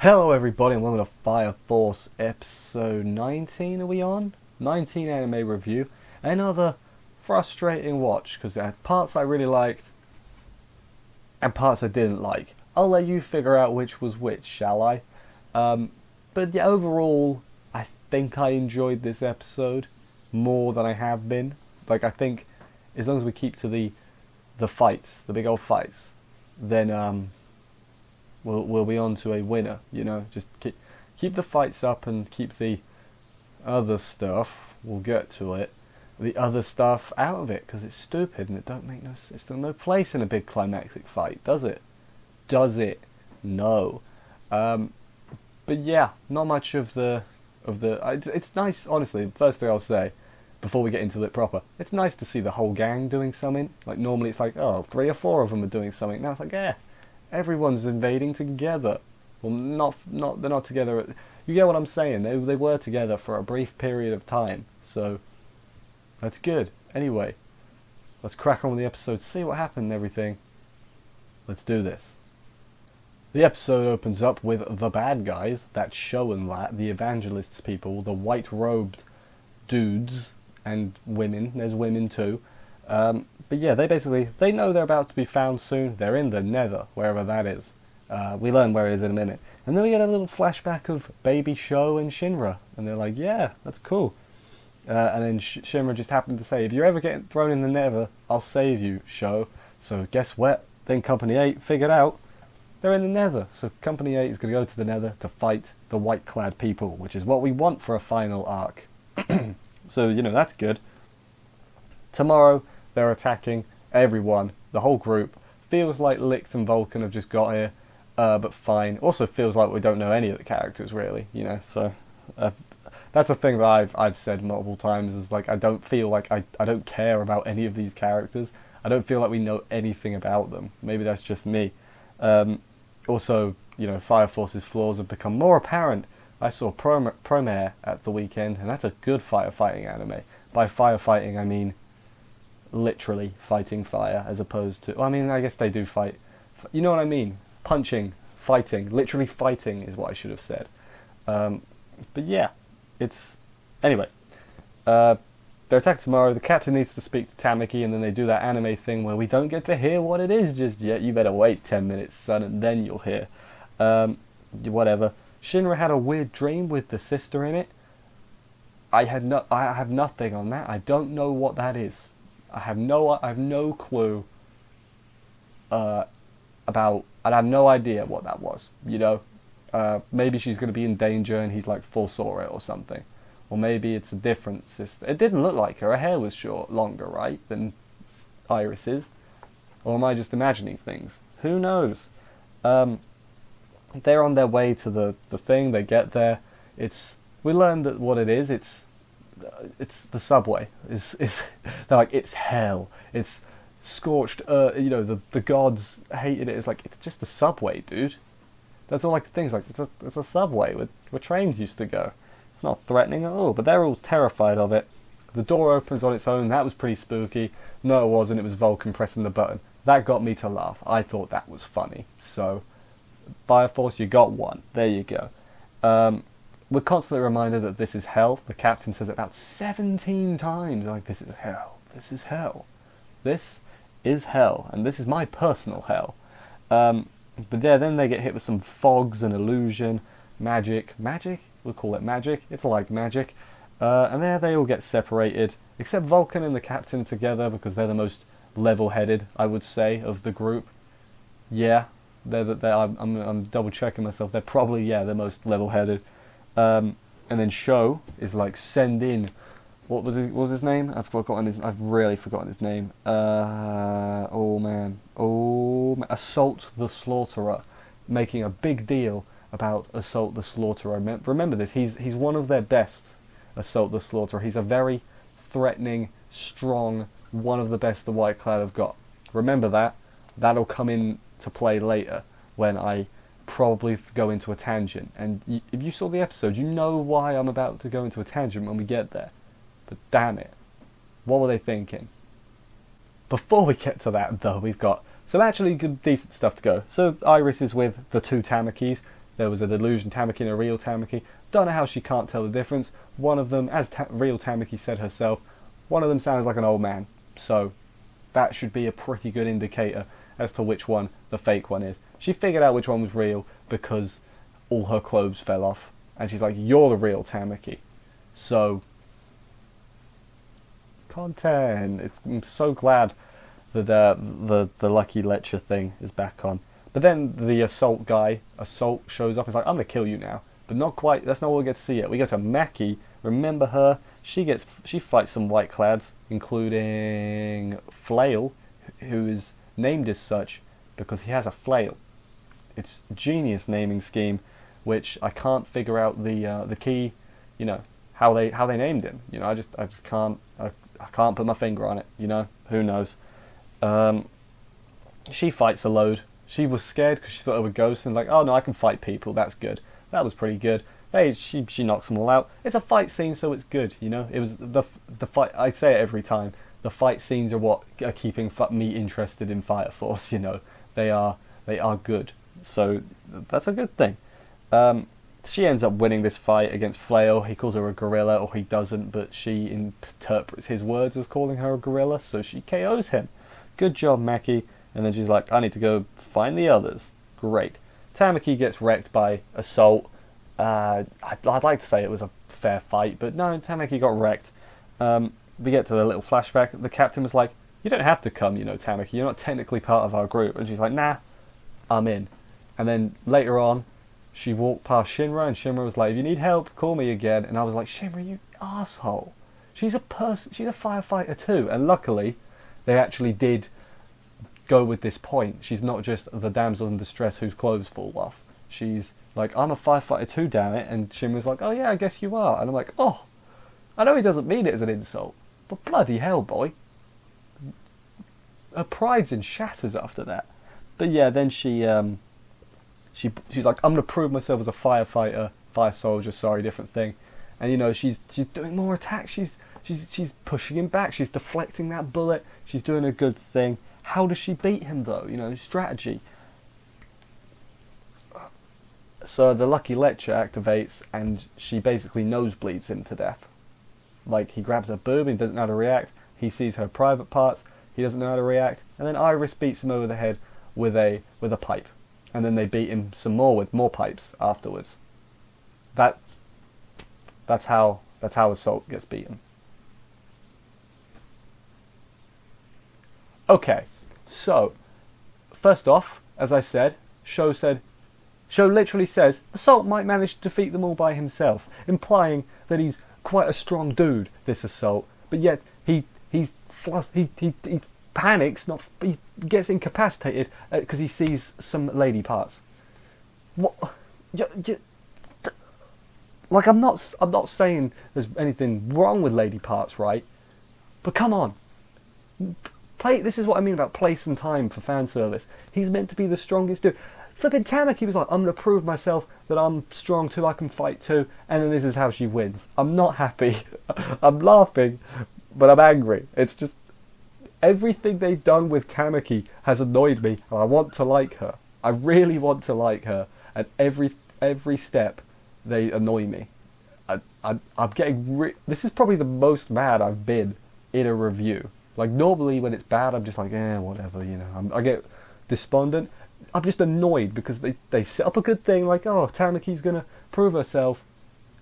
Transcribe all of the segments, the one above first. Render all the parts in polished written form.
Hello everybody and welcome to Fire Force episode 19, are we on? 19 anime review. Another frustrating watch because there are parts I really liked and parts I didn't like. I'll let you figure out which was which, shall I? But yeah, overall, I think I enjoyed this episode more than I have been. Like, I think as long as we keep to the fights, the big old fights, then we'll be on to a winner. You know, just keep the fights up and keep the other stuff. We'll get to it. The other stuff out of it because it's stupid and it don't make no. It's still no place in a big climactic fight, does it? Does it? No. But yeah, not much of the It's nice, honestly. The first thing I'll say before we get into it proper, it's nice to see the whole gang doing something. Like normally it's like, oh, 3 or 4 of them are doing something. Now it's like, yeah, everyone's invading together. Well, not they're not together. You get what I'm saying? They were together for a brief period of time, so that's good. Anyway, let's crack on with the episode, see what happened and everything. Let's do this. The episode opens up with the bad guys, that show and that, the evangelists people, the white-robed dudes and women. There's women too. But yeah, they know they're about to be found soon. They're in the Nether, wherever that is. We learn where it is in a minute. And then we get a little flashback of Baby Sho and Shinra. And they're like, yeah, that's cool. And then Shinra just happened to say, if you ever get thrown in the Nether, I'll save you, Sho. So guess what? Then Company 8 figured out they're in the Nether. So Company 8 is going to go to the Nether to fight the white-clad people, which is what we want for a final arc. So, you know, that's good. Tomorrow, they're attacking everyone, the whole group. Feels like Lix and Vulcan have just got here, but fine. Also feels like we don't know any of the characters, really, you know, so... that's a thing that I've said multiple times, is like, I don't feel like I don't care about any of these characters. I don't feel like we know anything about them. Maybe that's just me. Also, you know, Fire Force's flaws have become more apparent. I saw Promare at the weekend, and that's a good firefighting anime. By firefighting, I mean literally fighting fire, as opposed to... Well, I mean, I guess they do fight. You know what I mean? Punching, fighting, literally fighting is what I should have said. But yeah, it's... Anyway, they're attacked tomorrow. The captain needs to speak to Tamaki, and then they do that anime thing where we don't get to hear what it is just yet. You better wait 10 minutes, son, and then you'll hear. Whatever. Shinra had a weird dream with the sister in it. I have nothing on that. I don't know what that is. I have no clue about... I have no idea what that was, you know? Maybe she's going to be in danger and he's like foresaw it or something. Or maybe it's a different sister. It didn't look like her. Her hair was longer, right, than Iris's. Or am I just imagining things? Who knows? They're on their way to the thing. They get there. We learned that what it is. It's the subway. They're like, it's hell. It's scorched earth. You know, the gods hated it. It's like, it's just the subway, dude. That's all like the things. Like, it's a subway where trains used to go. It's not threatening at all. But they're all terrified of it. The door opens on its own. That was pretty spooky. No, it wasn't. It was Vulcan pressing the button. That got me to laugh. I thought that was funny. So, Fire Force, you got one. There you go. We're constantly reminded that this is hell. The captain says it about 17 times. Like, this is hell. This is hell. This is hell. And this is my personal hell. But yeah, then they get hit with some fogs and illusion. Magic. Magic? We'll call it magic. It's like magic. And there they all get separated. Except Vulcan and the captain together because they're the most level-headed, I would say, of the group. Yeah. I'm double checking myself. They're probably, yeah, the most level-headed. And then Sho is like, send in. What was his name? I've really forgotten his name. Oh man. Assault the Slaughterer, making a big deal about Assault the Slaughterer. Remember this. He's one of their best. Assault the Slaughterer. He's a very threatening, strong, one of the best the White Cloud have got. Remember that. That'll come in to play later when I probably go into a tangent. And if you saw the episode, you know why I'm about to go into a tangent when we get there. But damn it, what were they thinking? Before we get to that, though, we've got some actually good, decent stuff to go. So Iris is with the 2 Tamakis. There was a delusion Tamaki and a real Tamaki. Don't know how she can't tell the difference. One of them, as real Tamaki said herself, one of them sounds like an old man. So that should be a pretty good indicator as to which one the fake one is. She figured out which one was real because all her clothes fell off. And she's like, you're the real Tamaki. So, content. I'm so glad that the Lucky Lecher thing is back on. But then the Assault shows up. It's like, I'm going to kill you now. But not quite, that's not what we get to see yet. We go to Maki. Remember her? She fights some White Clads, including Flail, who is named as such because he has a flail. It's genius naming scheme, which I can't figure out the key, you know, how they named him. You know, I just can't put my finger on it. You know, who knows? She fights a load. She was scared because she thought they were ghosts, and like, oh no, I can fight people. That's good. That was pretty good. She knocks them all out. It's a fight scene, so it's good. You know, it was the fight. I say it every time. The fight scenes are what are keeping me interested in Fire Force. You know, they are good. So that's a good thing. She ends up winning this fight against Flail. He calls her a gorilla, or he doesn't, but she interprets his words as calling her a gorilla, so she KOs him. Good job, Maki. And then she's like, I need to go find the others. Great. Tamaki gets wrecked by Assault. I'd like to say it was a fair fight, but no, Tamaki got wrecked. We get to the little flashback. The captain was like, you don't have to come, you know, Tamaki. You're not technically part of our group. And she's like, nah, I'm in. And then later on, she walked past Shinra, and Shinra was like, if you need help, call me again. And I was like, Shinra, you asshole. She's a firefighter too. And luckily, they actually did go with this point. She's not just the damsel in distress whose clothes fall off. She's like, I'm a firefighter too, damn it. And Shinra's like, oh yeah, I guess you are. And I'm like, oh, I know he doesn't mean it as an insult, but bloody hell, boy. Her pride's in shatters after that. But yeah, then she's like, I'm gonna prove myself as a firefighter, fire soldier, sorry, different thing. And you know, she's doing more attacks. She's pushing him back. She's deflecting that bullet. She's doing a good thing. How does she beat him though? You know, strategy. So the Lucky Lecher activates, and she basically nosebleeds him to death. Like, he grabs her boob and he doesn't know how to react. He sees her private parts. He doesn't know how to react. And then Iris beats him over the head with a pipe. And then they beat him some more with more pipes afterwards. That's how Assault gets beaten. Okay, so first off, as I said, Sho literally says Assault might manage to defeat them all by himself, implying that he's quite a strong dude, this Assault. But yet he panics, he gets incapacitated because he sees some lady parts. What? Like, I'm not saying there's anything wrong with lady parts, right? But come on, this is what I mean about place and time for fan service. He's meant to be the strongest dude. Flipping Tamaki was like, I'm going to prove myself that I'm strong too, I can fight too, and then this is how she wins. I'm not happy. I'm laughing, but I'm angry. It's just, everything they've done with Tamaki has annoyed me, and I want to like her. I really want to like her, and every step they annoy me. I'm getting this is probably the most mad I've been in a review. Like, normally when it's bad, I'm just like, whatever, you know. I get despondent. I'm just annoyed because they set up a good thing, like, oh, Tamaki's gonna prove herself,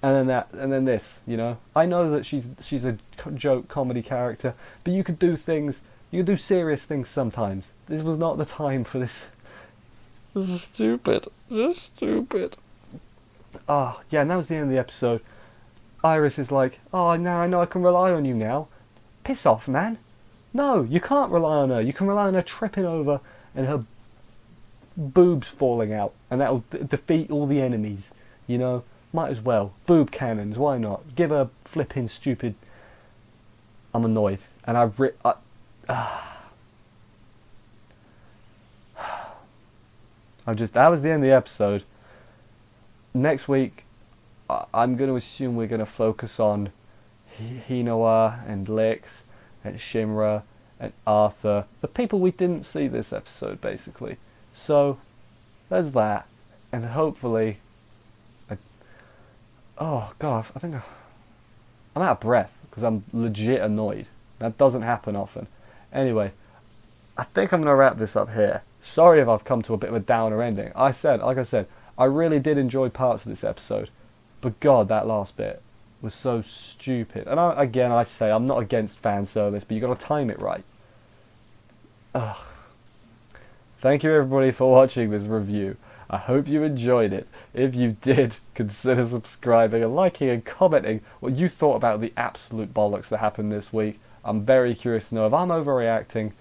and then this, you know. I know that she's a joke comedy character, but you could do serious things sometimes. This was not the time for this. This is stupid. Ah, yeah, and that was the end of the episode. Iris is like, oh, now I know I can rely on you now. Piss off, man. No, you can't rely on her. You can rely on her tripping over and her boobs falling out, and that'll defeat all the enemies. You know, might as well. Boob cannons, why not? Give her flipping stupid. I'm annoyed, and that was the end of the episode. Next week, I'm going to assume we're going to focus on Hinoa and Lex and Shinra and Arthur, the people we didn't see this episode, basically. So there's that. and hopefully, oh god, I think I'm out of breath because I'm legit annoyed. That doesn't happen often. Anyway, I think I'm gonna wrap this up here. Sorry if I've come to a bit of a downer ending. Like I said, I really did enjoy parts of this episode, but God, that last bit was so stupid. And I say I'm not against fan service, but you got to time it right. Ugh. Thank you everybody for watching this review. I hope you enjoyed it. If you did, consider subscribing and liking and commenting what you thought about the absolute bollocks that happened this week. I'm very curious to know if I'm overreacting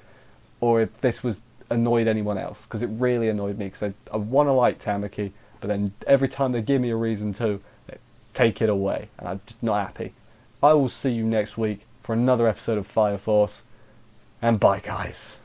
or if this was annoyed anyone else, because it really annoyed me because I want to like Tamaki, but then every time they give me a reason to, they take it away, and I'm just not happy. I will see you next week for another episode of Fire Force, and bye guys.